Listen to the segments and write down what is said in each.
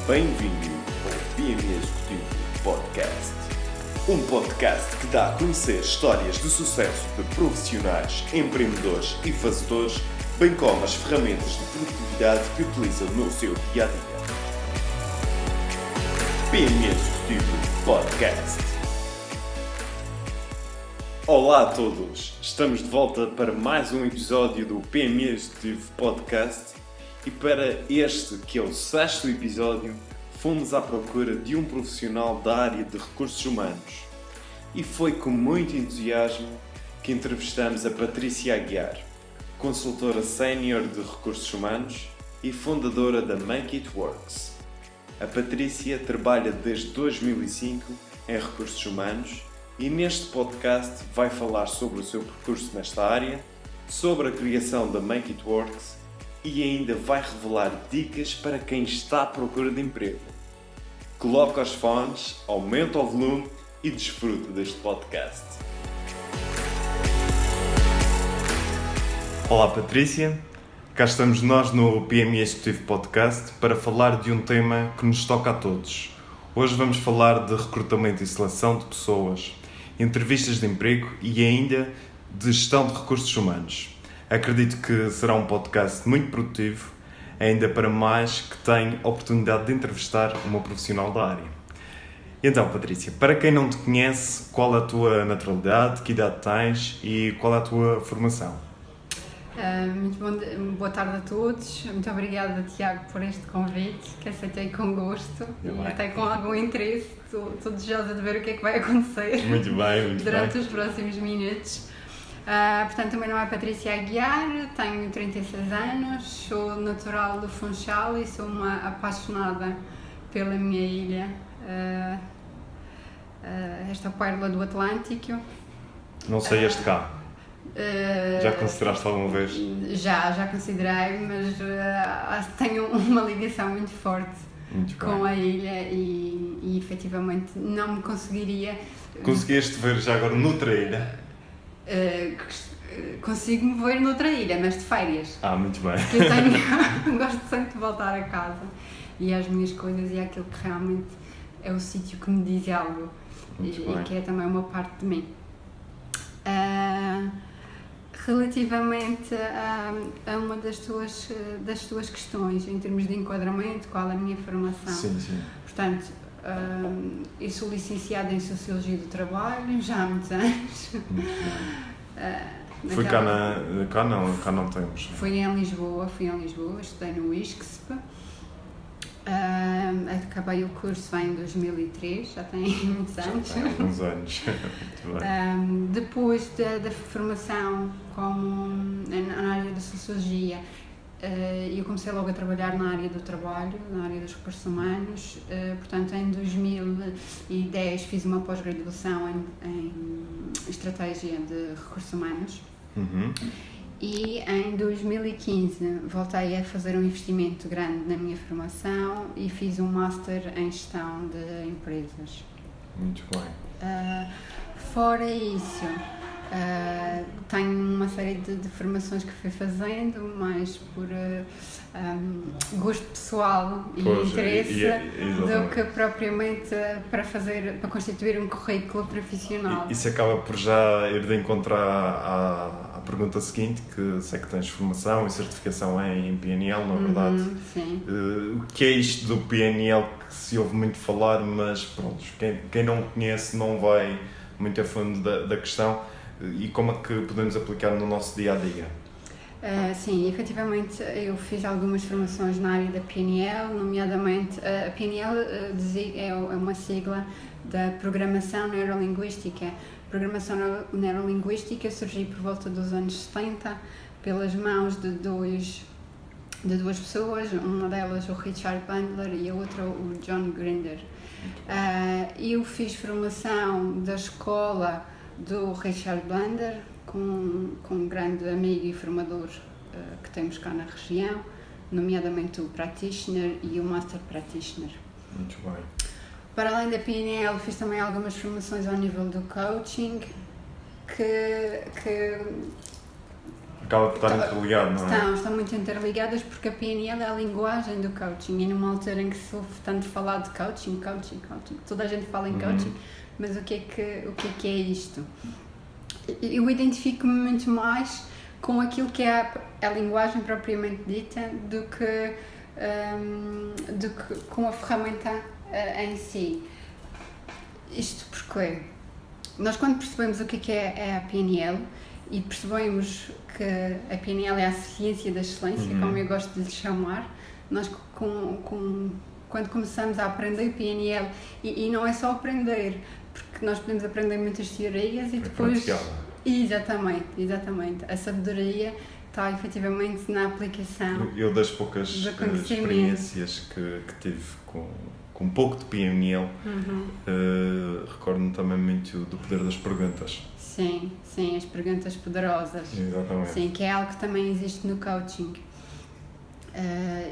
Bem-vindo ao PME Executivo Podcast. Um podcast que dá a conhecer histórias de sucesso de profissionais, empreendedores e fazedores, bem como as ferramentas de produtividade que utilizam no seu dia-a-dia. PME Executivo Podcast. Olá a todos! Estamos de volta para mais um episódio do PME Executivo Podcast. E para este, que é o 6º episódio, fomos à procura de um profissional da área de recursos humanos. E foi com muito entusiasmo que entrevistamos a Patrícia Aguiar, consultora sénior de recursos humanos e fundadora da Make It Works. A Patrícia trabalha desde 2005 em recursos humanos e neste podcast vai falar sobre o seu percurso nesta área, sobre a criação da Make It Works e ainda vai revelar dicas para quem está à procura de emprego. Coloca os fones, aumenta o volume e desfruta deste podcast. Olá Patrícia, cá estamos nós no PME Executivo Podcast para falar de um tema que nos toca a todos. Hoje vamos falar de recrutamento e seleção de pessoas, entrevistas de emprego e ainda de gestão de recursos humanos. Acredito que será um podcast muito produtivo, ainda para mais que tenho a oportunidade de entrevistar uma profissional da área. Então, Patrícia, para quem não te conhece, qual a tua naturalidade, que idade tens e qual a tua formação? Muito boa tarde a todos. Muito obrigada, Tiago, por este convite, que aceitei com gosto e até com algum interesse. Estou desejosa de ver o que é que vai acontecer durante os próximos minutos. Portanto, o meu nome é Patrícia Aguiar, tenho 36 anos, sou natural do Funchal e sou uma apaixonada pela minha ilha, esta pérola do Atlântico. Não sei este cá. Já consideraste alguma vez? Já considerei, mas tenho uma ligação muito forte com a ilha e efetivamente não me conseguiria... Conseguiste ver já agora noutra ilha? Consigo-me ver noutra ilha, mas de férias. Muito bem. Eu gosto sempre de voltar a casa e às minhas coisas e àquilo que realmente é o sítio que me diz algo e que é também uma parte de mim. Relativamente a uma das tuas questões, em termos de enquadramento, qual a minha formação? Sim. Portanto, eu sou licenciada em Sociologia do Trabalho, já há muitos anos. Foi cá não temos. Fui em Lisboa, estudei no ISCSP. Acabei o curso em 2003, já tem muitos anos. Já tem alguns anos. Muito bem. Depois da formação na área da Sociologia, eu comecei logo a trabalhar na área do trabalho, na área dos recursos humanos. Portanto, em 2010 fiz uma pós-graduação em Estratégia de Recursos Humanos. E em 2015 voltei a fazer um investimento grande na minha formação e fiz um Master em Gestão de Empresas. Muito bem. Fora isso, tenho uma série de formações que fui fazendo, mais por gosto pessoal e interesse do que propriamente para constituir um currículo profissional. Isso acaba por já ir de encontro à pergunta seguinte, que sei que tens formação e certificação em PNL, não é verdade? Sim. O que é isto do PNL que se ouve muito falar, mas pronto, quem não conhece não vai muito a fundo da questão. E como é que podemos aplicar no nosso dia-a-dia? Sim, efetivamente eu fiz algumas formações na área da PNL, nomeadamente a PNL é uma sigla da Programação Neurolinguística. Programação Neurolinguística surgiu por volta dos anos 70 pelas mãos de duas pessoas, uma delas o Richard Bandler e a outra o John Grinder. Eu fiz formação da escola do Richard Bandler, com um grande amigo e formador que temos cá na região, nomeadamente o Practitioner e o Master Practitioner. Muito bem. Para além da PNL, fiz também algumas formações ao nível do coaching, que acaba por estar interligado, não é? Estão muito interligadas porque a PNL é a linguagem do coaching e numa altura em que se ouve tanto falar de coaching, toda a gente fala em coaching, mas o que é isto? Eu identifico-me muito mais com aquilo que é a linguagem propriamente dita do que com a ferramenta em si. Isto porque nós, quando percebemos o que é a PNL e percebemos que a PNL é a ciência da excelência, como eu gosto de lhe chamar, nós quando começamos a aprender PNL, e não é só aprender, porque nós podemos aprender muitas teorias e depois... Exatamente. A sabedoria está efetivamente na aplicação. Eu das poucas experiências que tive com um pouco de PNL, recordo-me também muito do poder das perguntas. Sim, as perguntas poderosas. Exatamente. Sim, que é algo que também existe no coaching.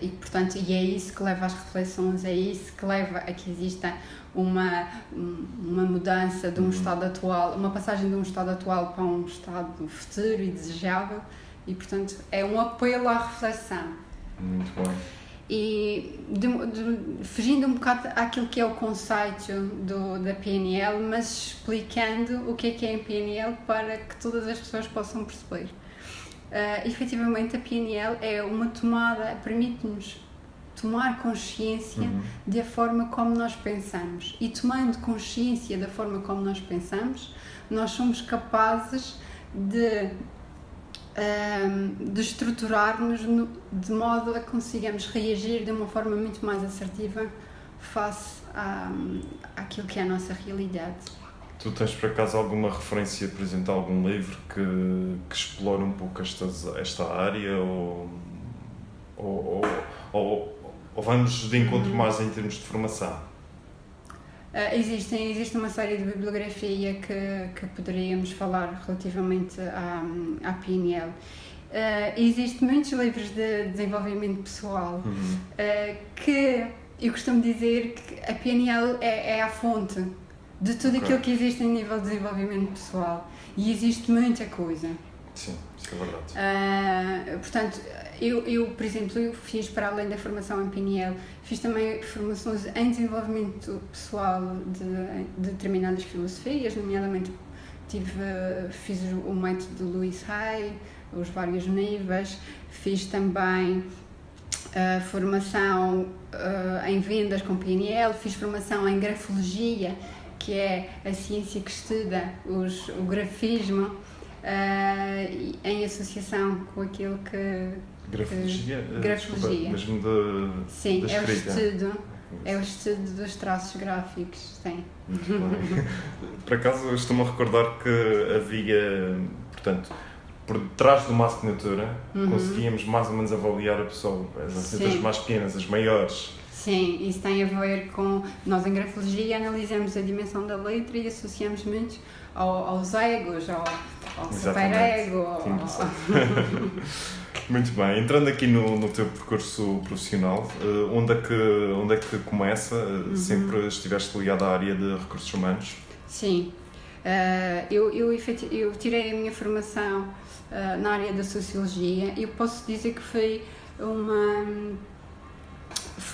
E portanto, é isso que leva às reflexões, é isso que leva a que exista uma mudança de um estado atual, uma passagem de um estado atual para um estado futuro e desejável, e portanto é um apelo à reflexão. Muito bom. E fugindo um bocado àquilo que é o conceito da PNL, mas explicando o que é a PNL para que todas as pessoas possam perceber. Efetivamente, a PNL é uma tomada, permite-nos tomar consciência da forma como nós pensamos, e tomando consciência da forma como nós pensamos, nós somos capazes de estruturar-nos de modo a que consigamos reagir de uma forma muito mais assertiva face àquilo que é a nossa realidade. Tu tens por acaso alguma referência, por exemplo, a algum livro que explore um pouco esta área ou vamos de encontro mais em termos de formação? Existe uma série de bibliografia que poderíamos falar relativamente à PNL. Existem muitos livros de desenvolvimento pessoal que eu costumo dizer que a PNL é a fonte de tudo aquilo que existe em nível de desenvolvimento pessoal, e existe muita coisa. Sim, isso é verdade. Portanto, eu, por exemplo, eu fiz, para além da formação em PNL, fiz também formações em desenvolvimento pessoal de determinadas filosofias, nomeadamente fiz o método de Louise Hay, os vários níveis, fiz também formação em vendas com PNL, fiz formação em grafologia, que é a ciência que estuda o grafismo em associação com aquilo que... Grafologia? Grafologia. Mesmo Sim, da escrita. É o estudo dos traços gráficos, sim. Por acaso, eu estou-me a recordar que havia, portanto, por trás de uma assinatura, conseguíamos mais ou menos avaliar a pessoa, as assinaturas mais pequenas, as maiores. Sim, isso tem a ver com... Nós em grafologia analisamos a dimensão da letra e associamos muito aos egos, ao superego. Muito bem, entrando aqui no teu percurso profissional, onde é que começa? Sempre estiveste ligada à área de recursos humanos? Sim, eu tirei a minha formação na área da sociologia e eu posso dizer que fui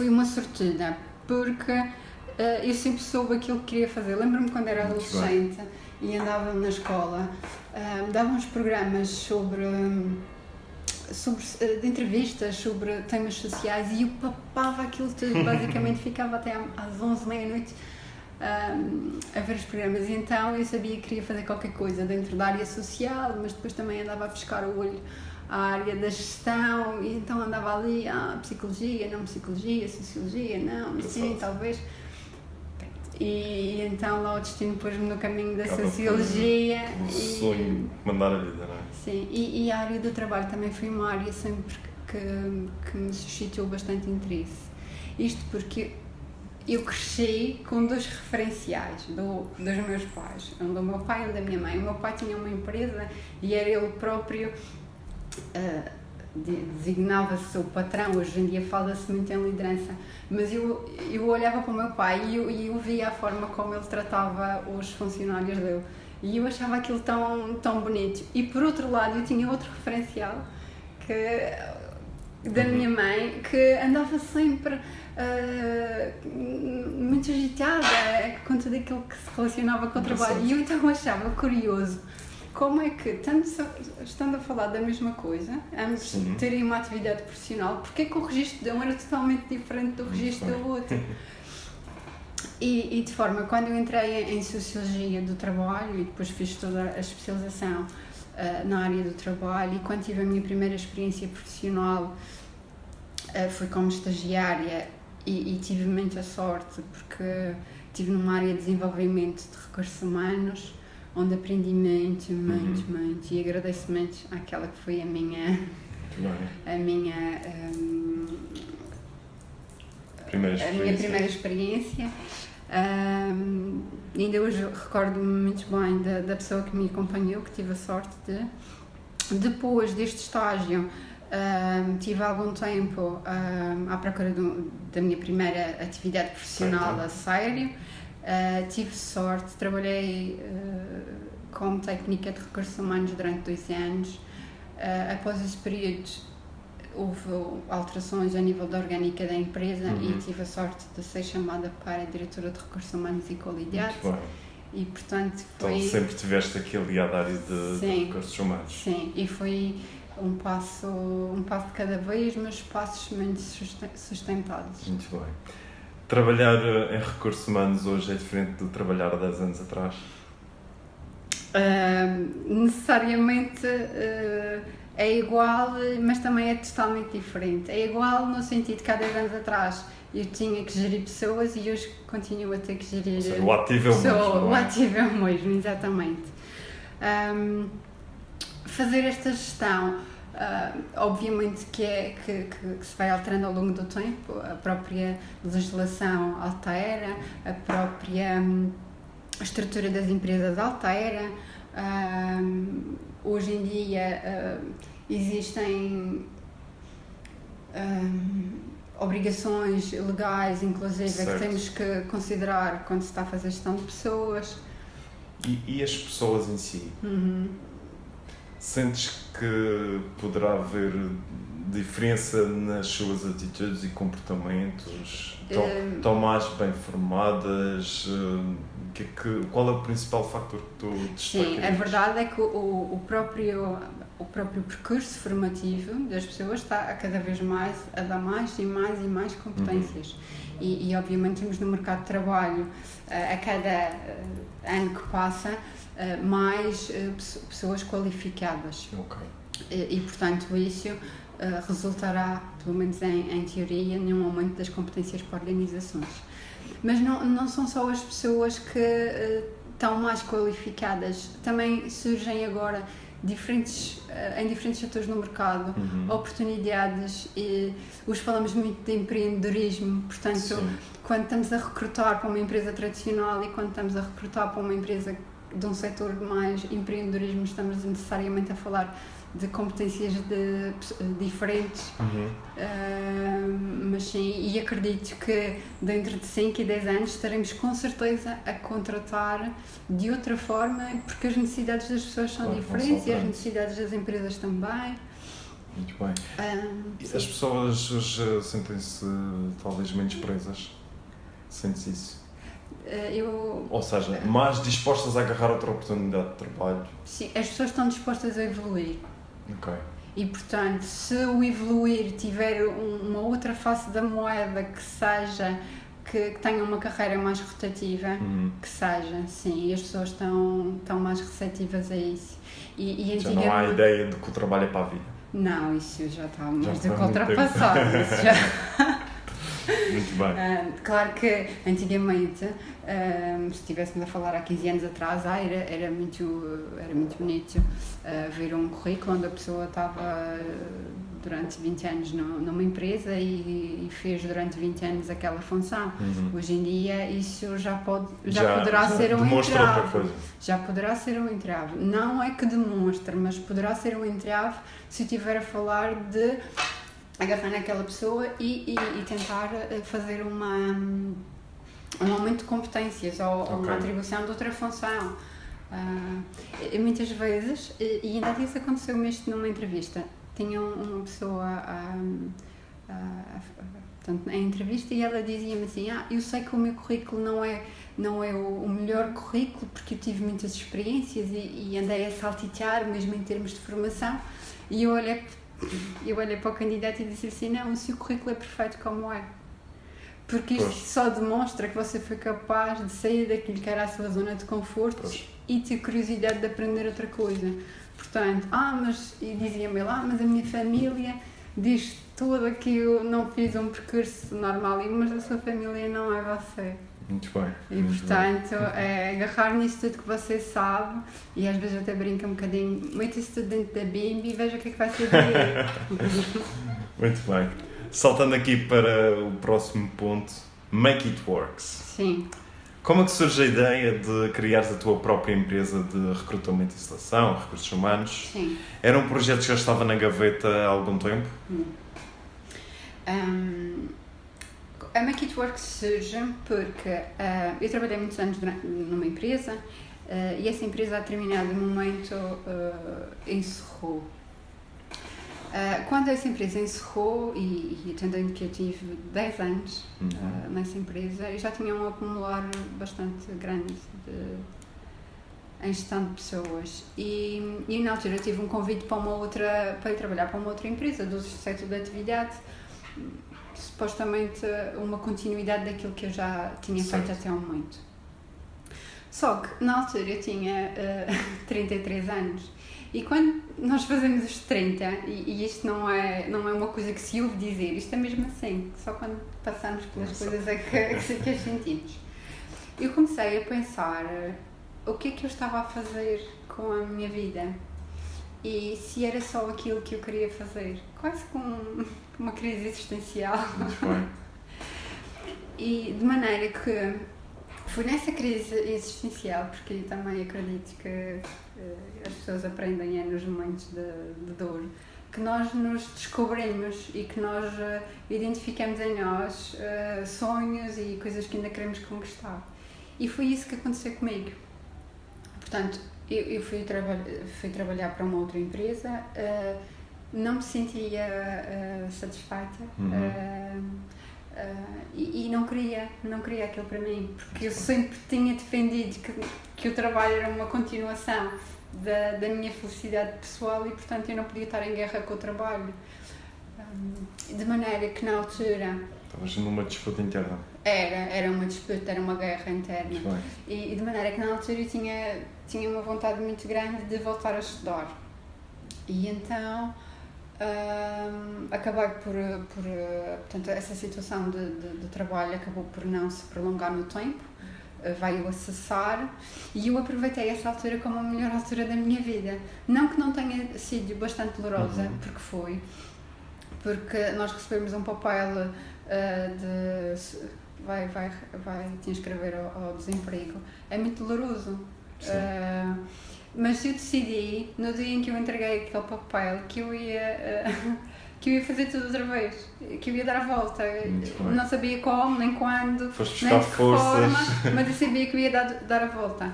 uma sortuda, porque eu sempre soube aquilo que queria fazer. Lembro-me quando era adolescente e andava na escola, davam uns programas de entrevistas sobre temas sociais e eu papava aquilo tudo, basicamente ficava até às 11, meia-noite a ver os programas, e então eu sabia que queria fazer qualquer coisa dentro da área social, mas depois também andava a pescar o olho à área da gestão, e então andava ali, psicologia, não psicologia, sociologia, não, sim, talvez. E então lá o destino pôs-me no caminho da sociologia. O sonho de mandar a vida, não é? Sim, e a área do trabalho também foi uma área sempre que me suscitou bastante interesse. Isto porque eu cresci com dois referenciais dos meus pais, um do meu pai e um da minha mãe. O meu pai tinha uma empresa e era ele próprio, designava-se o patrão. Hoje em dia fala-se muito em liderança, mas eu olhava para o meu pai e eu via a forma como ele tratava os funcionários dele. E eu achava aquilo tão bonito. E por outro lado, eu tinha outro referencial da minha mãe, que andava sempre muito agitada com tudo aquilo que se relacionava com o trabalho. E eu então achava curioso como é que, tanto estando a falar da mesma coisa, ambos terem uma atividade profissional, porque é que o registro de um era totalmente diferente do registro do outro. E de forma, quando eu entrei em Sociologia do Trabalho e depois fiz toda a especialização na área do trabalho, e quando tive a minha primeira experiência profissional foi como estagiária, e tive muita sorte porque estive numa área de desenvolvimento de recursos humanos, onde aprendi muito, e agradeço muito àquela que foi a minha primeira experiência. Ainda hoje recordo-me muito bem da pessoa que me acompanhou, que tive a sorte de, depois deste estágio, tive algum tempo à procura da minha primeira atividade profissional a sério. Tive sorte, trabalhei como técnica de recursos humanos durante 2 anos. Após esse período houve alterações a nível da orgânica da empresa e tive a sorte de ser chamada para a diretora de recursos humanos e qualidade. Muito bem. E portanto foi... Então sempre tiveste aqui aliado à área de recursos humanos. Sim, e foi um passo de cada vez, mas passos muito sustentados. Muito bem. Trabalhar em recursos humanos hoje é diferente do trabalhar há 10 anos atrás? Necessariamente é igual, mas também é totalmente diferente. É igual no sentido que há 10 anos atrás eu tinha que gerir pessoas e hoje continuo a ter que gerir pessoas. O ativo é o mesmo. O ativo é o mesmo, exatamente. Fazer esta gestão, obviamente que se vai alterando ao longo do tempo, a própria legislação altera, a própria estrutura das empresas altera. Hoje em dia existem obrigações legais, inclusive, que temos que considerar quando se está a fazer gestão de pessoas. E as pessoas em si? Sentes que poderá haver diferença nas suas atitudes e comportamentos? Estão mais bem formadas? Qual é o principal fator que tu destacarias? Sim, a verdade é que o próprio percurso formativo das pessoas está a cada vez mais a dar mais e mais competências. E obviamente temos no mercado de trabalho, a cada ano que passa, mais pessoas qualificadas. E portanto isso resultará, pelo menos em teoria, num aumento das competências para organizações. Mas não são só as pessoas que estão mais qualificadas, também surgem agora em diferentes setores no mercado, oportunidades, e hoje falamos muito de empreendedorismo, portanto, quando estamos a recrutar para uma empresa tradicional e quando estamos a recrutar para uma empresa de um setor de mais empreendedorismo, estamos necessariamente a falar de competências diferentes, mas sim, e acredito que dentro de 5 e 10 anos estaremos com certeza a contratar de outra forma, porque as necessidades das pessoas são diferentes e as necessidades das empresas também. Muito bem. As pessoas hoje sentem-se talvez menos presas? Sentes isso? Ou seja, mais dispostas a agarrar outra oportunidade de trabalho? Sim, as pessoas estão dispostas a evoluir. Ok. E portanto, se o evoluir tiver uma outra face da moeda que tenha uma carreira mais rotativa, que seja, sim, e as pessoas estão mais receptivas a isso. E já não há a ideia de que o trabalho é para a vida? Não, isso já está mais do que ultrapassado. Isso já... Muito bem. Claro que antigamente, se estivéssemos a falar há 15 anos atrás, era muito bonito ver um currículo onde a pessoa estava durante 20 anos numa empresa e fez durante 20 anos aquela função. Hoje em dia isso já poderá ser um entrave. Já poderá ser um entrave. Não é que demonstre, mas poderá ser um entrave se estiver a falar de agarrar naquela pessoa e tentar fazer um aumento de competências ou uma atribuição de outra função. E muitas vezes, e ainda disso aconteceu-me isto numa entrevista, tinha uma pessoa portanto, em entrevista e ela dizia-me assim, eu sei que o meu currículo não é o melhor currículo porque eu tive muitas experiências e andei a saltitar mesmo em termos de formação, e eu olhei para o candidato e disse assim, não, o seu currículo é perfeito como é. Porque isto só demonstra que você foi capaz de sair daquilo que era a sua zona de conforto e ter curiosidade de aprender outra coisa. Portanto, e dizia-me lá, mas a minha família diz toda que eu não fiz um percurso normal, mas a sua família não é você. Muito bem. E portanto, é agarrar nisso tudo que você sabe, e às vezes até brinca um bocadinho, mete isso tudo dentro da bimbi e veja o que é que vai ser daí. Muito bem. Saltando aqui para o próximo ponto, Make It Works. Sim. Como é que surge a ideia de criares a tua própria empresa de recrutamento e seleção, recursos humanos? Sim. Era um projeto que já estava na gaveta há algum tempo? A Make It Work surge porque eu trabalhei muitos anos numa empresa e essa empresa a determinado momento encerrou. Quando essa empresa encerrou, e tendo que eu tive 10 anos nessa empresa, eu já tinha um acumular bastante grande em gestão de pessoas e na altura eu tive um convite para ir trabalhar para uma outra empresa do setor da atividade, supostamente uma continuidade daquilo que eu já tinha feito até ao momento. Só que na altura eu tinha 33 anos e quando nós fazemos os 30, e isto não é uma coisa que se ouve dizer, isto é mesmo assim, só quando passamos pelas coisas é que as sentimos. Eu comecei a pensar o que é que eu estava a fazer com a minha vida e se era só aquilo que eu queria fazer, quase com uma crise existencial. E de maneira que foi nessa crise existencial, porque eu também acredito que as pessoas aprendem nos momentos de dor, que nós nos descobrimos e que nós identificamos em nós sonhos e coisas que ainda queremos conquistar. E foi isso que aconteceu comigo. Portanto, eu fui trabalhar para uma outra empresa, não me sentia satisfeita e não queria aquilo para mim, porque eu sempre tinha defendido que o trabalho era uma continuação da minha felicidade pessoal e, portanto, eu não podia estar em guerra com o trabalho. De maneira que, na altura... Estavas numa disputa interna. Era uma disputa, era uma guerra interna. E de maneira que, na altura, eu tinha uma vontade muito grande de voltar a estudar. E então... acabei portanto, essa situação de trabalho acabou por não se prolongar no tempo, veio a cessar e eu aproveitei essa altura como a melhor altura da minha vida. Não que não tenha sido bastante dolorosa, porque nós recebemos um papel de vai te inscrever ao desemprego. É muito doloroso. Mas eu decidi, no dia em que eu entreguei aquele papel, que eu ia fazer tudo outra vez, que eu ia dar a volta. Não sabia como, nem quando, foste nem de que forma, mas eu sabia que eu ia dar a volta.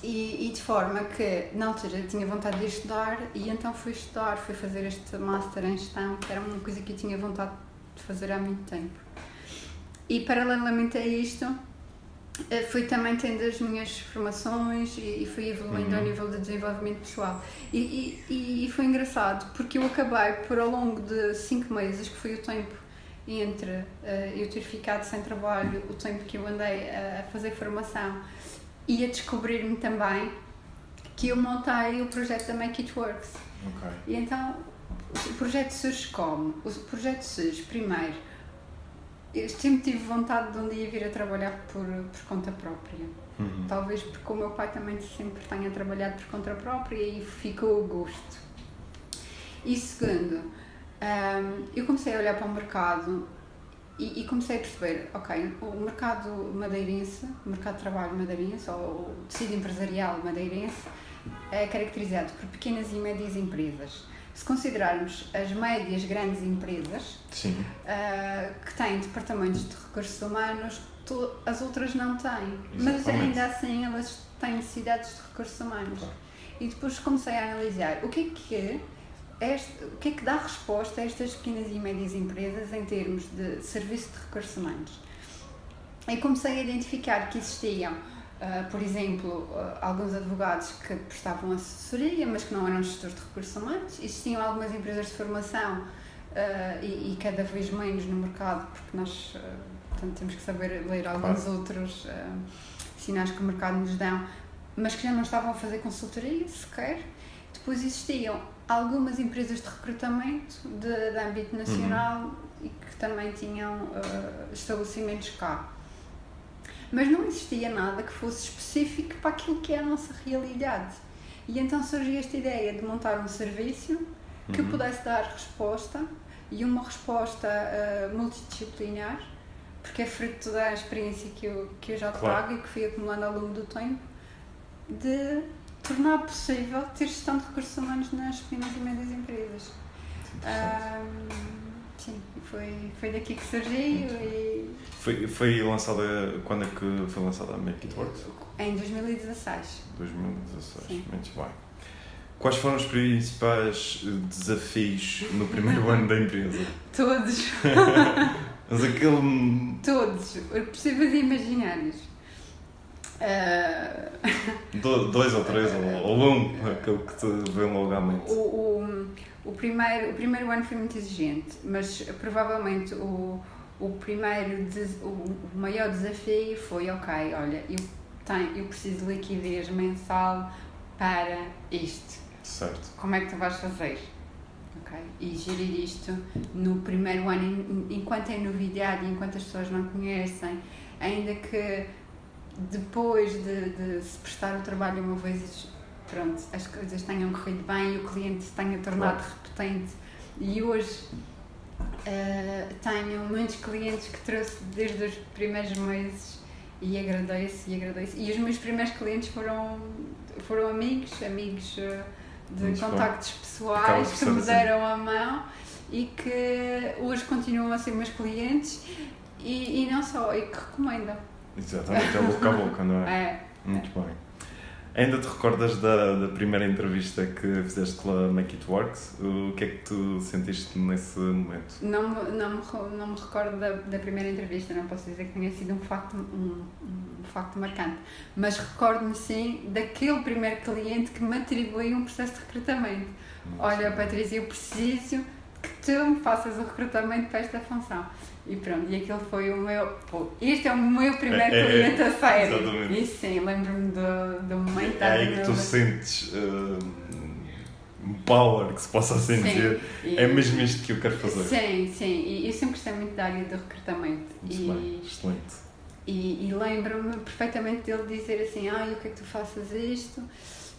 E de forma que, na altura, eu tinha vontade de estudar e então fui fazer este Master em Gestão, que era uma coisa que eu tinha vontade de fazer há muito tempo. E, paralelamente a isto, fui também tendo as minhas formações e fui evoluindo ao nível de desenvolvimento pessoal. E foi engraçado, porque eu acabei por, ao longo de 5 meses, que foi o tempo entre eu ter ficado sem trabalho, o tempo que eu andei a fazer formação e a descobrir-me também, que eu montei o projeto da Make It Works. E então, o projeto surge como? O projeto surge, primeiro, eu sempre tive vontade de um dia vir a trabalhar por conta própria. Talvez porque o meu pai também sempre tenha trabalhado por conta própria e ficou o gosto. E segundo, eu comecei a olhar para o mercado e comecei a perceber, o mercado madeirense, o mercado de trabalho madeirense, ou o tecido empresarial madeirense, é caracterizado por pequenas e médias empresas. Se considerarmos as médias grandes empresas que têm departamentos de recursos humanos, as outras não têm, mas ainda assim elas tem necessidades de recursos humanos. E depois comecei a analisar o que é que dá resposta a estas pequenas e médias empresas em termos de serviço de recursos humanos. E comecei a identificar que existiam, por exemplo, alguns advogados que prestavam assessoria, mas que não eram gestores de recursos humanos. Existiam algumas empresas de formação e cada vez menos no mercado, porque nós portanto, temos que saber ler alguns outros sinais que o mercado nos dão, mas que já não estavam a fazer consultoria sequer. Depois existiam algumas empresas de recrutamento de âmbito nacional e que também tinham estabelecimentos cá. Mas não existia nada que fosse específico para aquilo que é a nossa realidade. E então surgiu esta ideia de montar um serviço que pudesse dar resposta, e uma resposta multidisciplinar, porque é fruto da experiência que eu já trago e que fui acumulando ao longo do tempo, de tornar possível ter gestão de recursos humanos nas pequenas e médias empresas. Sim, foi daqui que surgiu e... Foi lançada, quando é que foi lançada a Make It Work? Em 2016. 2016, Sim. muito bem. Quais foram os principais desafios no primeiro ano da empresa? Todos. Mas aquele... Todos, possíveis e imaginários. 2 ou 3 ou um, aquele que te vem logo à mente. O primeiro ano foi muito exigente, mas provavelmente o maior desafio foi, ok, olha, eu preciso de liquidez mensal para isto. Certo. Como é que tu vais fazer? Okay. E gerir isto no primeiro ano, enquanto é novidade e enquanto as pessoas não conhecem, ainda que depois de se prestar o trabalho uma vez, pronto, as coisas tenham corrido bem e o cliente se tenha tornado repetente. E hoje tenho muitos clientes que trouxe desde os primeiros meses e agradeço. E os meus primeiros clientes foram amigos de muito contactos pessoais que me deram a mão e que hoje continuam a ser meus clientes e não só, e que recomendam. Exatamente, é boca a boca, não é? Muito bem. Ainda te recordas da primeira entrevista que fizeste pela Make It Works? O que é que tu sentiste nesse momento? Não me recordo da primeira entrevista, não posso dizer que tenha sido um facto marcante, mas recordo-me sim daquele primeiro cliente que me atribuiu um processo de recrutamento. Olha, Patrícia, eu preciso que tu me faças o recrutamento para esta função. E pronto, e aquele foi o meu... este é o meu primeiro cliente a sério. Exatamente. E sim, lembro-me do momento. É aí que tu sentes power, que se possa assim dizer. É mesmo isto que eu quero fazer. Sim. E eu sempre gostei muito da área do recrutamento. Bem, excelente. E lembro-me perfeitamente dele dizer assim, eu quero que tu faças isto.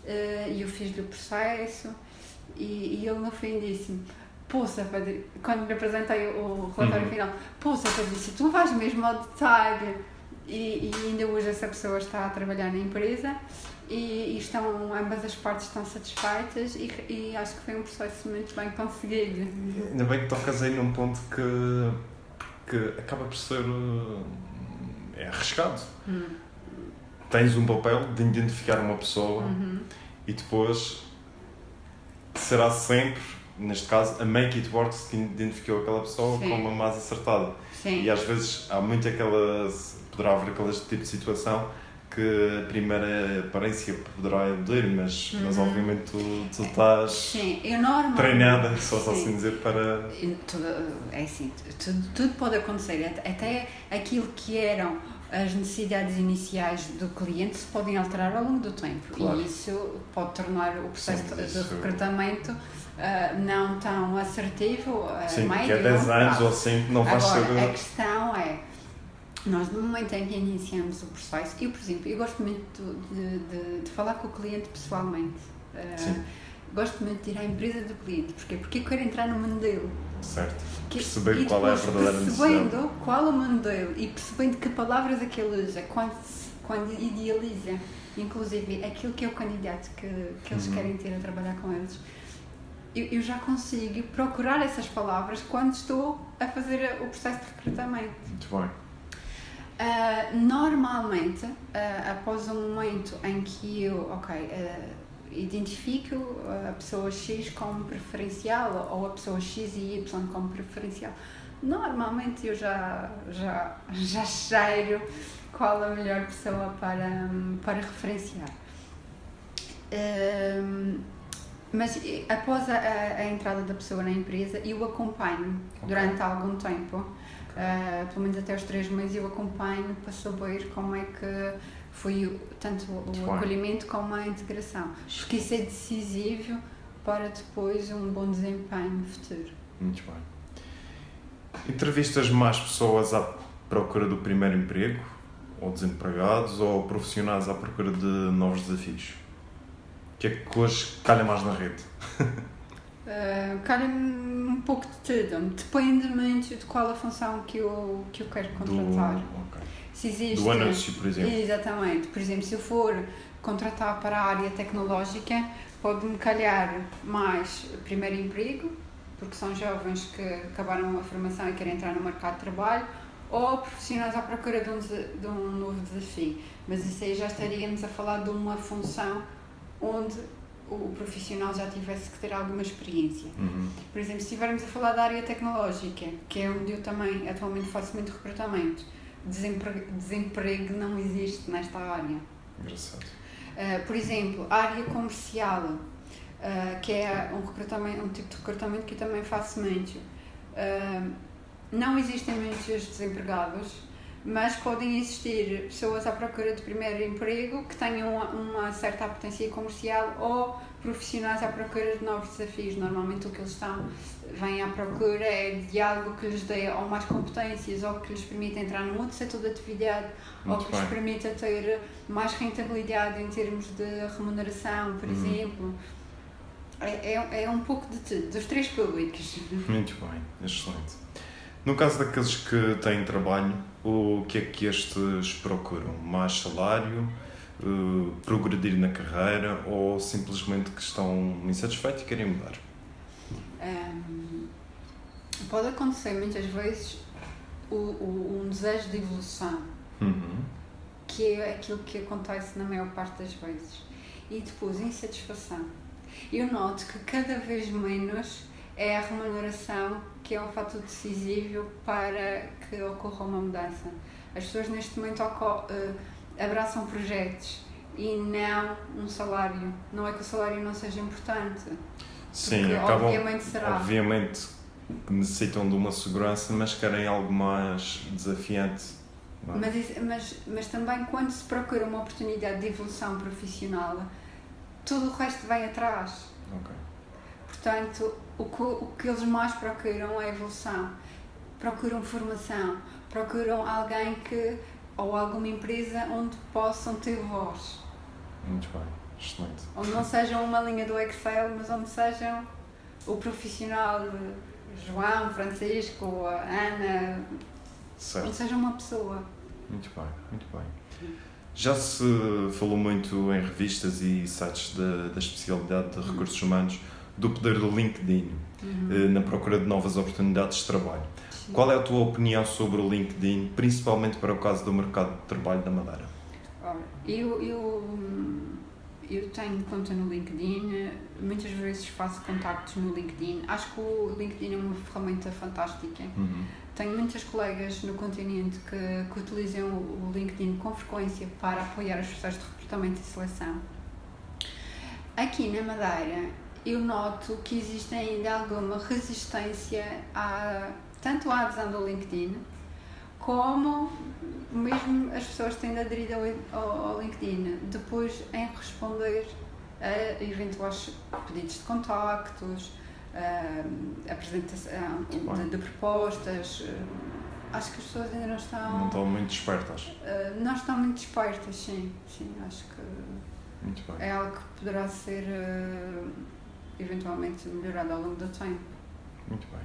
E eu fiz-lhe o processo. E ele no fim disse-me, poça, quando lhe apresentei o relatório final, poça, Patrícia, tu vais mesmo ao detalhe. E ainda hoje essa pessoa está a trabalhar na empresa e ambas as partes estão satisfeitas e acho que foi um processo muito bem conseguido. Ainda bem que tocas aí num ponto que acaba por ser arriscado. Tens um papel de identificar uma pessoa e depois será sempre, neste caso, a Make It Work que identificou aquela pessoa como a mais acertada. Sim. E às vezes há muito poderá haver aquele tipo de situação que a primeira aparência poderá iludir, mas obviamente tu estás treinada, só assim dizer, para... É assim, tudo pode acontecer, até aquilo que eram as necessidades iniciais do cliente se podem alterar ao longo do tempo. Claro. E isso pode tornar o processo de recrutamento não tão assertivo. Sim, que há 10 anos ou assim não faz Agora, saber. A questão é, nós no momento em que iniciamos o processo, eu, por exemplo, eu gosto muito de falar com o cliente pessoalmente. Gosto muito de ir à empresa do cliente. Porquê? Porque eu quero entrar no mundo dele. Certo. Perceber qual é a verdadeira necessidade. Percebendo qual é o mundo dele e percebendo que palavras é que ele usa quando idealiza, inclusive aquilo que é o candidato que eles querem ter a trabalhar com eles. Eu já consigo procurar essas palavras quando estou a fazer o processo de recrutamento. Muito bem. Normalmente, após um momento em que eu, identifico a pessoa X como preferencial ou a pessoa X e Y como preferencial, normalmente eu já cheiro qual a melhor pessoa para referenciar. Mas após a entrada da pessoa na empresa, eu acompanho durante algum tempo, pelo menos até os 3 meses eu acompanho para saber como é que foi tanto o acolhimento como a integração, porque isso é decisivo para depois um bom desempenho futuro. Muito bem. Entrevistas mais pessoas à procura do primeiro emprego, ou desempregados, ou profissionais à procura de novos desafios? O que é que hoje calha mais na rede? Calha-me um pouco de tudo, depende muito de qual a função que eu quero contratar. Se existe, do anúncio, por exemplo. Exatamente. Por exemplo, se eu for contratar para a área tecnológica, pode-me calhar mais primeiro emprego, porque são jovens que acabaram a formação e querem entrar no mercado de trabalho, ou profissionais à procura de um novo desafio. Mas isso aí já estaríamos a falar de uma função onde o profissional já tivesse que ter alguma experiência. Por exemplo, se estivermos a falar da área tecnológica, que é onde eu também atualmente faço muito recrutamento, desemprego não existe nesta área. Engraçado. Por exemplo, a área comercial, que é um tipo de recrutamento que eu também faço muito. Não existem muitos desempregados, mas podem existir pessoas à procura de primeiro emprego que tenham uma certa apetência comercial ou profissionais à procura de novos desafios. Normalmente o que eles vêm à procura é de algo que lhes dê ou mais competências ou que lhes permita entrar num outro setor de atividade ou que lhes permita ter mais rentabilidade em termos de remuneração, por exemplo. É um pouco de tudo, dos 3 públicos. Muito bem, excelente. No caso daqueles que têm trabalho, o que é que estes procuram? Mais salário, progredir na carreira ou simplesmente que estão insatisfeitos e querem mudar? Pode acontecer muitas vezes um desejo de evolução, que é aquilo que acontece na maior parte das vezes. E depois, insatisfação. Eu noto que cada vez menos é a remuneração que é um fator decisivo para que ocorra uma mudança. As pessoas neste momento abraçam projetos e não um salário. Não é que o salário não seja importante. Sim, acabam, obviamente necessitam de uma segurança, mas querem algo mais desafiante. Mas também quando se procura uma oportunidade de evolução profissional, tudo o resto vem atrás. Portanto, o que eles mais procuram é evolução, procuram formação, procuram alguém ou alguma empresa onde possam ter voz. Muito bem, excelente. Onde não sejam uma linha do Excel, mas onde sejam o profissional João, Francisco, Ana, certo. Onde seja uma pessoa. Muito bem, muito bem. Já se falou muito em revistas e sites da especialidade de recursos humanos do poder do LinkedIn na procura de novas oportunidades de trabalho. Sim. Qual é a tua opinião sobre o LinkedIn, principalmente para o caso do mercado de trabalho da Madeira? Eu tenho conta no LinkedIn, muitas vezes faço contactos no LinkedIn. Acho que o LinkedIn é uma ferramenta fantástica. Tenho muitas colegas no continente que utilizam o LinkedIn com frequência para apoiar os processos de recrutamento e seleção. Aqui na Madeira, eu noto que existe ainda alguma resistência tanto à adesão do LinkedIn, como mesmo as pessoas têm aderido ao LinkedIn depois em responder a eventuais pedidos de contactos, apresentação de propostas. Acho que as pessoas ainda não estão muito despertas. Não estão muito despertas, sim, acho que muito bem. É algo que poderá ser eventualmente melhorado ao longo do tempo. Muito bem.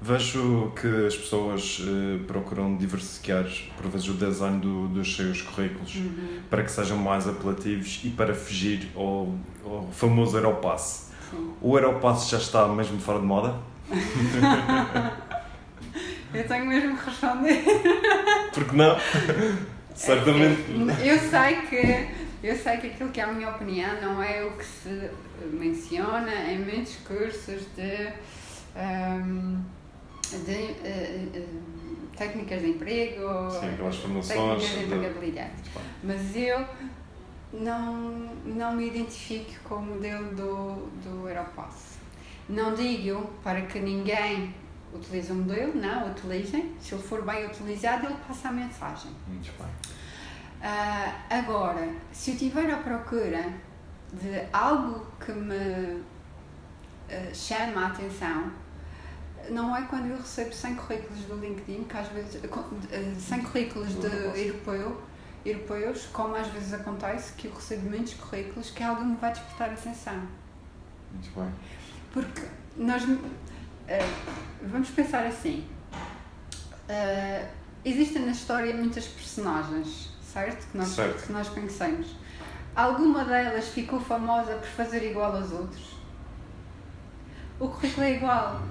Vejo que as pessoas procuram diversificar, por vezes, o design dos seus currículos para que sejam mais apelativos e para fugir ao famoso Aeropass. Sim. O Aeropass já está mesmo fora de moda? Eu tenho mesmo que responder. Porque não? Certamente. Eu sei que aquilo que é a minha opinião não é o que se menciona em muitos cursos de técnicas de emprego, sim, aquelas formações técnicas de empregabilidade. Mas eu não me identifico com o modelo do Europass. Não digo para que ninguém utilize o modelo, não, utilizem. Se ele for bem utilizado, ele passa a mensagem. Muito bem. Agora, se eu estiver à procura de algo que me chama a atenção, não é quando eu recebo 100 currículos do LinkedIn, que às vezes 100 currículos europeus, como às vezes acontece, que eu recebo muitos currículos, que algo me vai despertar atenção. Muito bem. Porque nós vamos pensar assim, existem na história muitas personagens, certo? Que nós conhecemos. Alguma delas ficou famosa por fazer igual aos outros? O currículo é igual.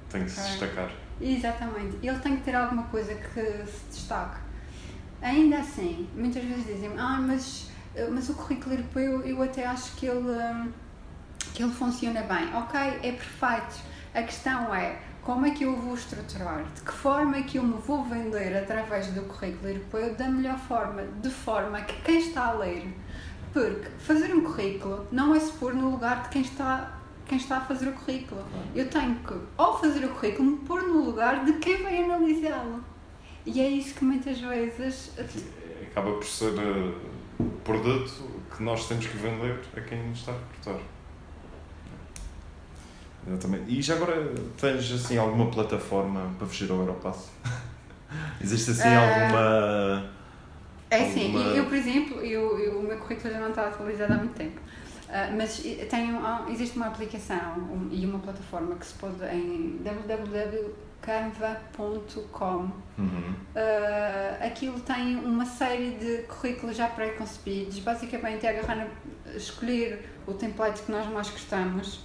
Tem que se destacar. Exatamente. Ele tem que ter alguma coisa que se destaque. Ainda assim, muitas vezes dizem-me, mas o currículo europeu, eu até acho que ele funciona bem. Ok, é perfeito. A questão é, como é que eu vou estruturar? De que forma é que eu me vou vender através do currículo europeu da melhor forma? De forma que quem está a ler... Porque fazer um currículo não é se pôr no lugar de quem está a fazer o currículo. Eu tenho que, ao fazer o currículo, me pôr no lugar de quem vai analisá-lo. E é isso que muitas vezes... Acaba por ser o produto que nós temos que vender a quem nos está a recrutar. Exatamente. E já agora tens assim alguma plataforma para fugir ao Europass? Existe assim alguma... É sim, eu por exemplo, o meu currículo já não está atualizado há muito tempo. Mas existe uma aplicação e uma plataforma que se pode em www.canva.com. Aquilo tem uma série de currículos já pré-concebidos. Basicamente é agarrar, escolher o template que nós mais gostamos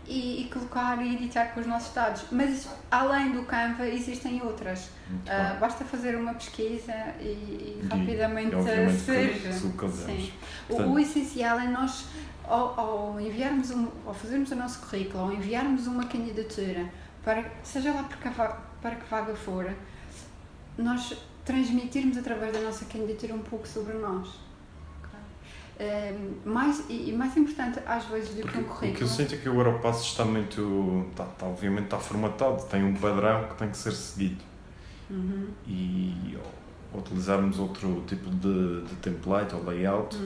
e colocar e editar com os nossos dados. Mas além do Canva existem outras. Basta fazer uma pesquisa e rapidamente surge. Sim. O essencial é nós, ao fazermos o nosso currículo, ao enviarmos uma candidatura, seja lá para que vaga for, nós transmitirmos através da nossa candidatura um pouco sobre nós. Mais importante às vezes do que um currículo. O que eu sinto é que o Europass está muito... obviamente está formatado, tem um padrão que tem que ser seguido. E ao utilizarmos outro tipo de template ou layout,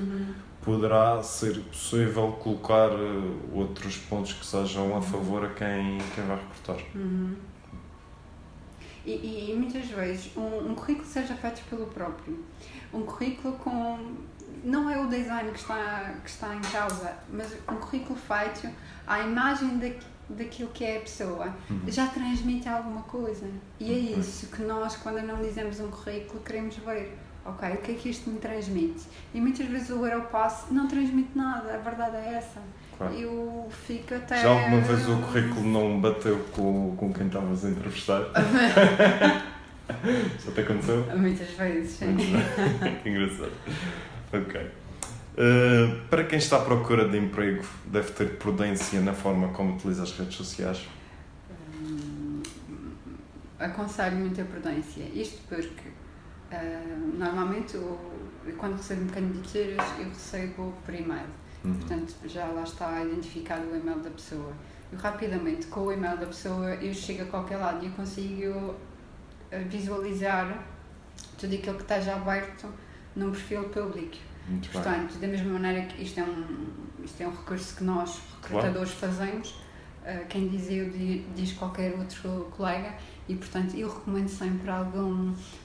poderá ser possível colocar outros pontos que sejam a favor a quem vai recrutar. E muitas vezes um currículo seja feito pelo próprio. Um currículo com... Não é o design que está em causa, mas um currículo feito, a imagem daquilo que é a pessoa, já transmite alguma coisa. E é isso que nós, quando analisamos um currículo, queremos ver. Ok, o que é que isto me transmite? E muitas vezes o Europass não transmite nada, a verdade é essa. Claro. Eu fico até... Já alguma vez o currículo não bateu com quem estavas a entrevistar? Já te aconteceu? Muitas vezes, sim. Que engraçado. Ok. Para quem está à procura de emprego, deve ter prudência na forma como utiliza as redes sociais? Aconselho muita prudência. Isto porque, normalmente, quando recebo candidaturas, eu recebo por e-mail. Portanto, já lá está identificado o e-mail da pessoa. Eu rapidamente, com o e-mail da pessoa, eu chego a qualquer lado e eu consigo visualizar tudo aquilo que esteja aberto num perfil público. Muito Portanto, bem. da mesma maneira que isto é um recurso que nós, recrutadores, fazemos, quem diz eu diz qualquer outro colega, e portanto eu recomendo sempre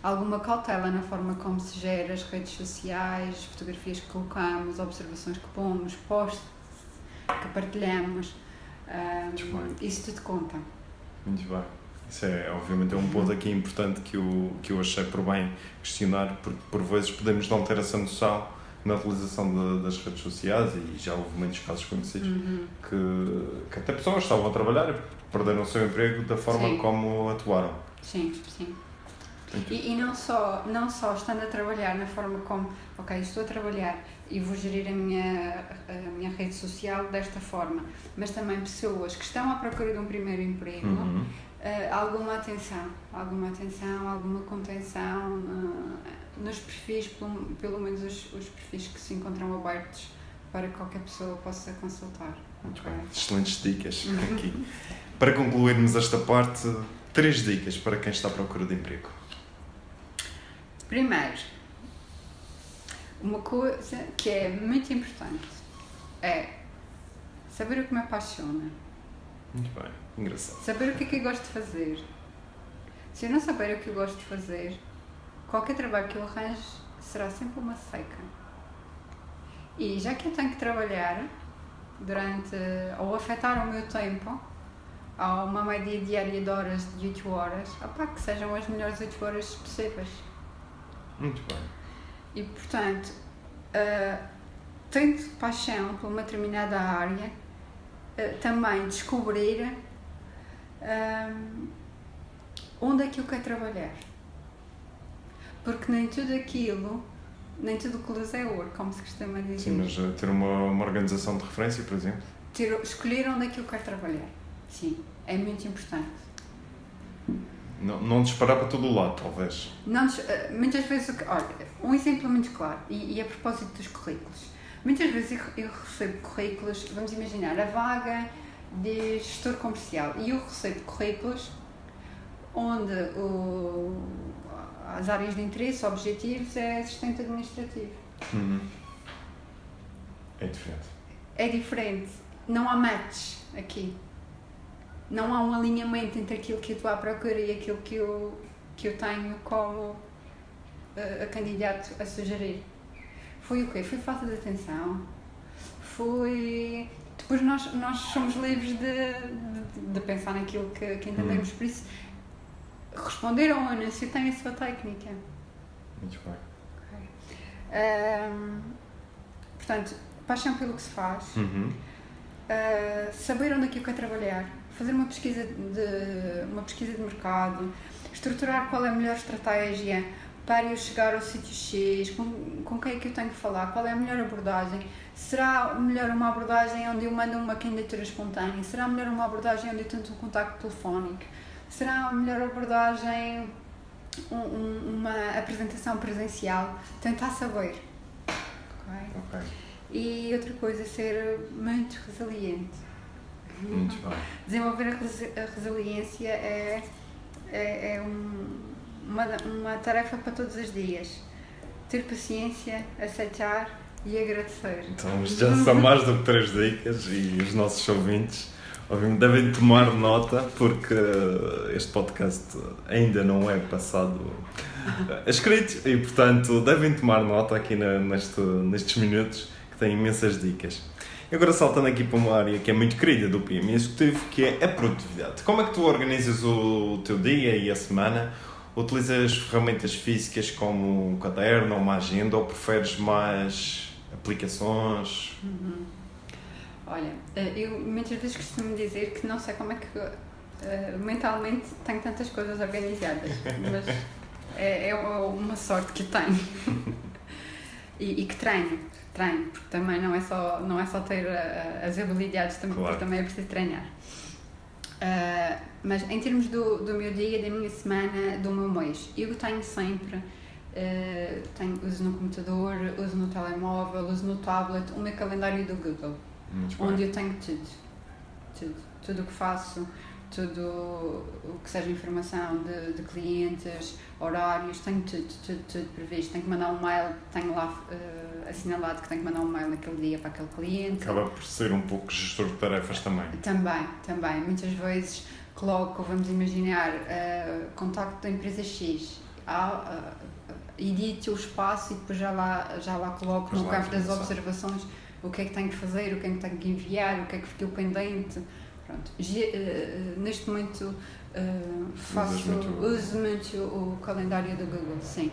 alguma cautela na forma como se gera as redes sociais, fotografias que colocamos, observações que pomos, posts que partilhamos, isso tudo conta. Muito bem. Isso obviamente é um ponto aqui importante que eu achei por bem questionar, porque por vezes podemos não ter essa noção na utilização das redes sociais, e já houve muitos casos conhecidos que até pessoas estavam a trabalhar, perderam o seu emprego da forma Sim. como atuaram. Sim, sim. E não só estando a trabalhar na forma como, ok, estou a trabalhar e vou gerir a minha rede social desta forma, mas também pessoas que estão à procura de um primeiro emprego, alguma atenção, alguma contenção nos perfis, pelo menos os perfis que se encontram abertos para que qualquer pessoa possa consultar. Muito Okay. bem, excelentes dicas aqui. Para concluirmos esta parte, 3 dicas para quem está à procura de emprego. Primeiro, uma coisa que é muito importante é saber o que me apaixona, Muito bem, engraçado. saber o que eu gosto de fazer. Se eu não saber o que eu gosto de fazer, qualquer trabalho que eu arranje será sempre uma seca. E já que eu tenho que trabalhar ou afetar o meu tempo a uma média diária de horas de 8 horas, que sejam as melhores 8 horas possíveis. Muito bem. E, portanto, tendo paixão por uma determinada área, também descobrir onde é que eu quero trabalhar. Porque nem tudo que luz é ouro, como se costuma dizer. Sim, mas ter uma organização de referência, por exemplo? Escolher onde é que eu quero trabalhar. Sim, é muito importante. Não disparar para todo o lado, talvez. Muitas vezes, olha, um exemplo muito claro, e a propósito dos currículos. Muitas vezes eu recebo currículos, vamos imaginar, a vaga de gestor comercial, e eu recebo currículos onde as áreas de interesse, objetivos, é assistente administrativo. É diferente. É diferente. Não há match aqui. Não há um alinhamento entre aquilo que eu estou à procura e aquilo que eu tenho como a candidato a sugerir. Foi o quê? Foi falta de atenção. Foi... Depois nós somos livres de pensar naquilo que entendemos. Por isso, responder ao anúncio tem a sua técnica. Muito bem. Okay. Portanto, paixão pelo que se faz. Saber onde é que eu quero trabalhar. Fazer uma pesquisa de mercado, estruturar qual é a melhor estratégia para eu chegar ao sítio X, com quem é que eu tenho que falar, qual é a melhor abordagem. Será melhor uma abordagem onde eu mando uma candidatura espontânea? Será melhor uma abordagem onde eu tento um contacto telefónico? Será a melhor abordagem uma apresentação presencial? Tentar saber. Ok. E outra coisa, ser muito resiliente. Muito bem. Desenvolver a resiliência é uma tarefa para todos os dias. Ter paciência, aceitar e agradecer. Então já são mais do que 3 dicas e os nossos ouvintes devem tomar nota, porque este podcast ainda não é passado escrito e, portanto, devem tomar nota aqui nestes minutos, que têm imensas dicas. E agora saltando aqui para uma área que é muito querida do PME Executivo, que é a produtividade. Como é que tu organizas o teu dia e a semana? Utilizas ferramentas físicas como um caderno ou uma agenda, ou preferes mais aplicações? Olha, eu muitas vezes costumo dizer que não sei como é que mentalmente tenho tantas coisas organizadas, mas é uma sorte que tenho. E que treino, porque também não é só ter as habilidades, Claro. porque também é preciso treinar. Mas em termos do meu dia, da minha semana, do meu mês, eu tenho sempre, uso no computador, uso no telemóvel, uso no tablet, o meu calendário do Google, onde eu tenho tudo o que faço, tudo o que seja informação de clientes, horários, tenho tudo previsto. Tenho que mandar um mail, tenho lá assinalado que tenho que mandar um mail naquele dia para aquele cliente. Acaba por ser um pouco gestor de tarefas também. Também. Muitas vezes coloco, vamos imaginar, contacto da empresa X, edito o espaço e depois já lá coloco no campo das observações o que é que tenho que fazer, o que é que tenho que enviar, o que é que ficou pendente. Pronto. Neste momento uso muito o calendário do Google, sim.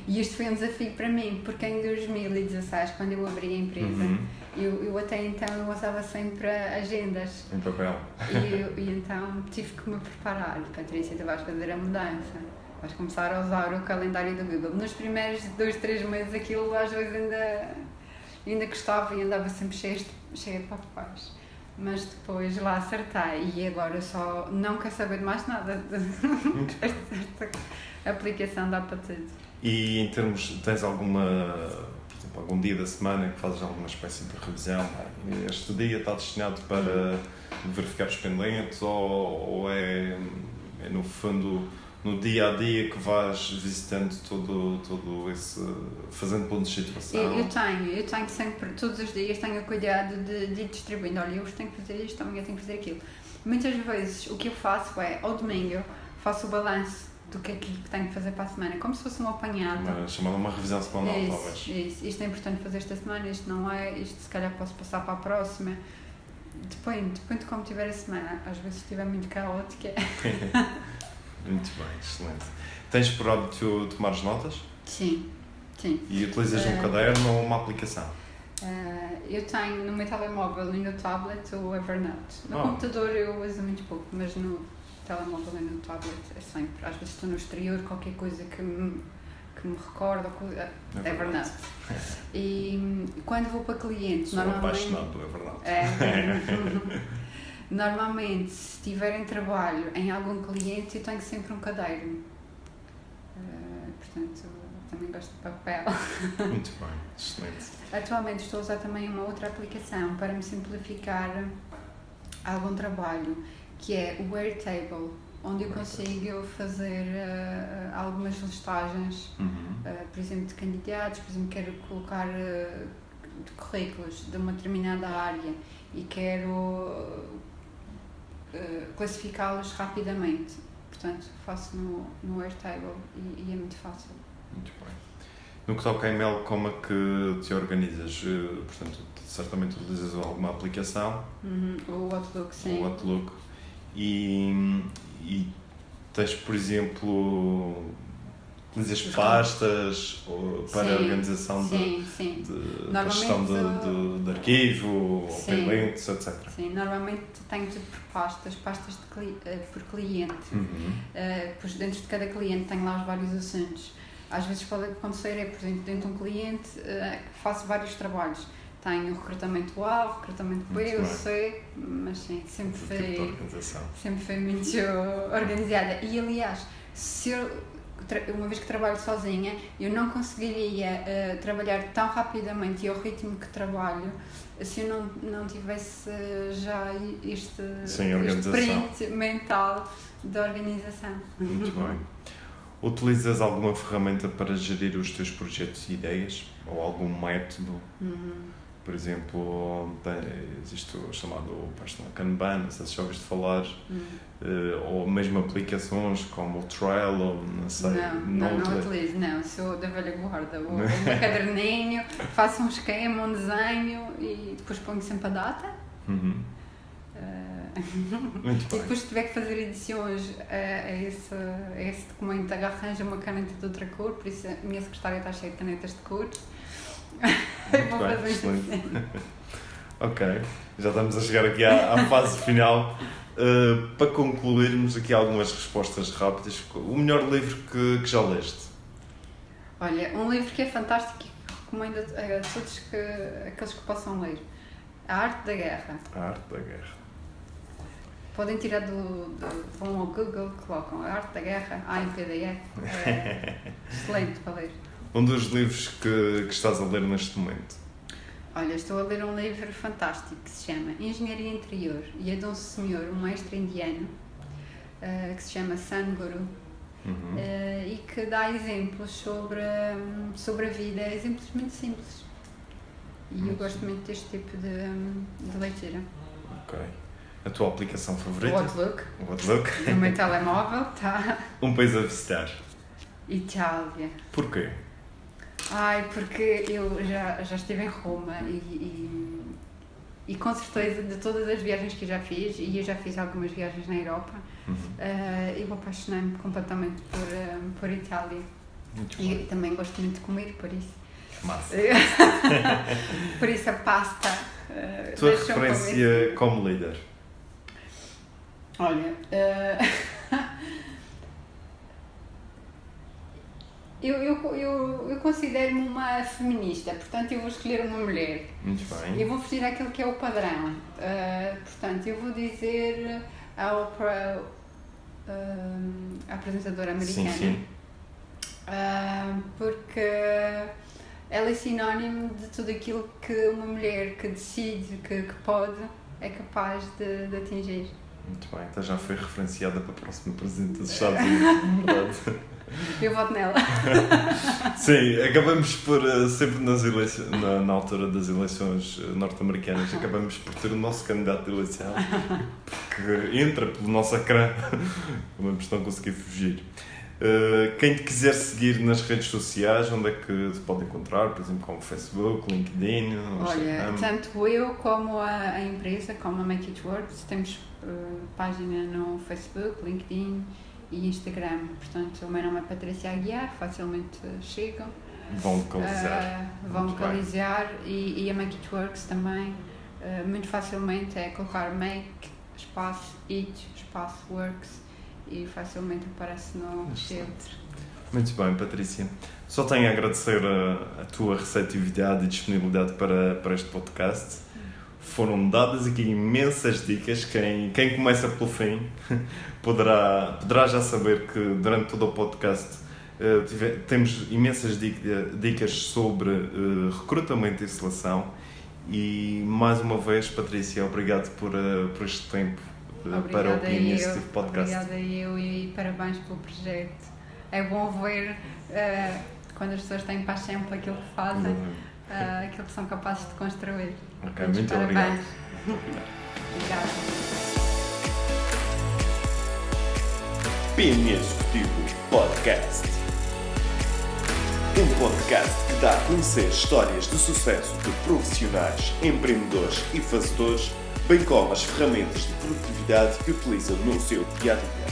E isto foi um desafio para mim, porque em 2016, quando eu abri a empresa, Eu até então eu usava sempre agendas. Em papel. E então tive que me preparar. Patrícia, tu vais fazer a mudança. Vais começar a usar o calendário do Google. Nos primeiros 2-3 meses aquilo às vezes ainda gostava e andava sempre cheia de papéis. Mas depois lá acertei e agora só não quero saber de mais nada. Esta aplicação dá para tudo. E em termos, tens alguma, por exemplo, algum dia da semana que fazes alguma espécie de revisão? Este dia está destinado para verificar os pendentes ou é no fundo no dia a dia que vais visitando todo esse, fazendo pontos de situação? Eu tenho sempre, todos os dias tenho cuidado de ir distribuindo. Olha, hoje tenho que fazer isto, amanhã tenho que fazer aquilo. Muitas vezes o que eu faço é, ao domingo, faço o balanço do que é que tenho que fazer para a semana, como se fosse um apanhado. Chamada uma revisão semanal, talvez. Isto é importante fazer esta semana, isto não é, isto se calhar posso passar para a próxima. Depende de como tiver a semana. Às vezes se estiver muito caótica. Muito bem, excelente. Tens por hábito tomares notas? Sim. E utilizas um caderno ou uma aplicação? Eu tenho no meu telemóvel e no tablet o Evernote. No computador eu uso muito pouco, mas no telemóvel e no tablet é sempre. Às vezes estou no exterior, qualquer coisa que me recorda, Evernote. E quando vou para clientes, sou apaixonado do Evernote. Normalmente, se tiver em trabalho em algum cliente, eu tenho sempre um caderno. Portanto, também gosto de papel. Muito bem, excelente. Atualmente estou a usar também uma outra aplicação para me simplificar algum trabalho, que é o Airtable, onde eu consigo fazer algumas listagens, por exemplo, de candidatos. Por exemplo, quero colocar de currículos de uma determinada área e quero classificá-los rapidamente. Portanto, faço no Airtable e é muito fácil. Muito bem. No que toca a e-mail, como é que te organizas? Portanto, certamente utilizas alguma aplicação. O Outlook, sim. O Outlook. E tens, por exemplo, utilizas pastas para a organização da gestão de arquivo, ou pendentes, etc. Sim, normalmente tenho tudo por pastas por cliente. Pois dentro de cada cliente tenho lá os vários assuntos. Às vezes pode acontecer, por exemplo, dentro de um cliente faço vários trabalhos. Tenho o recrutamento A, o recrutamento B, o C, mas sim, sempre foi muito organizada. E aliás, uma vez que trabalho sozinha, eu não conseguiria trabalhar tão rapidamente e ao ritmo que trabalho se eu não tivesse já este sprint mental de organização. Muito bem. Utilizas alguma ferramenta para gerir os teus projetos e ideias? Ou algum método? Por exemplo, existe o chamado Personal Kanban, não sei se já ouviste falar, ou mesmo aplicações como o Trello, não sei. Não utilizo, não. Sou da velha guarda. Vou no caderninho, faço um esquema, um desenho e depois ponho sempre a data. Muito bem. E depois se tiver que fazer edições a esse documento, arranja uma caneta de outra cor, por isso a minha secretária está cheia de canetas de cor. Muito bem, excelente. Ok, já estamos a chegar aqui à fase final. Para concluirmos aqui algumas respostas rápidas, o melhor livro que já leste? Olha, um livro que é fantástico e que recomendo a todos aqueles que possam ler. A Arte da Guerra. A Arte da Guerra. Podem tirar vão ao Google, colocam A Arte da Guerra, A em PDF. Excelente para ler. Um dos livros que estás a ler neste momento? Olha, estou a ler um livro fantástico que se chama Engenharia Interior e é de um senhor, um mestre indiano, que se chama Sadhguru, e que dá exemplos sobre a vida, exemplos muito simples. E eu gosto muito deste tipo de leitura. Ok. A tua aplicação favorita? O Outlook. O Outlook. No meu telemóvel está. Um país a visitar? Itália. Porquê? Porque eu já estive em Roma e com certeza de todas as viagens que eu já fiz, e eu já fiz algumas viagens na Europa, eu apaixonei-me completamente por Itália. E também gosto muito de comer, por isso. Massa. Por isso a pasta. Tua deixou-me referência como líder? Olha, eu considero-me uma feminista, portanto eu vou escolher uma mulher. Muito bem. Eu vou fugir àquilo que é o padrão. Portanto, eu vou dizer a Oprah, a apresentadora americana. Sim. Porque ela é sinónimo de tudo aquilo que uma mulher que decide, que pode, é capaz de atingir. Muito bem, então já foi referenciada para a próxima Presidente dos Estados Unidos, verdade? Eu voto nela. Sim, acabamos por, sempre nas eleições, na altura das eleições norte-americanas, acabamos por ter o nosso candidato de eleição, porque entra pelo nosso ecrã, vamos não conseguir fugir. Quem te quiser seguir nas redes sociais, onde é que te pode encontrar? Por exemplo, como Facebook, LinkedIn, Olha, tanto eu como a empresa, como a Make It Work, temos página no Facebook, LinkedIn e Instagram. Portanto, o meu nome é Patrícia Aguiar, facilmente chegam. Vão localizar. Vão localizar e a Make It Works também, muito facilmente, é colocar Make, espaço, It, espaço, Works e facilmente aparece no filtro. Muito bem, Patrícia. Só tenho a agradecer a tua receptividade e disponibilidade para este podcast. Foram dadas aqui imensas dicas. Quem começa pelo fim poderá já saber que durante todo o podcast temos imensas dicas sobre recrutamento e seleção. E mais uma vez, Patrícia, obrigado por este tempo para o PMS Podcast. Obrigada eu e parabéns pelo projeto. É bom ver quando as pessoas têm paixão por aquilo que fazem, aquilo que são capazes de construir. Ok, muito obrigado. Obrigada. PME Executivo Podcast. Um podcast que dá a conhecer histórias de sucesso de profissionais, empreendedores e fazedores, bem como as ferramentas de produtividade que utilizam no seu dia-a-dia.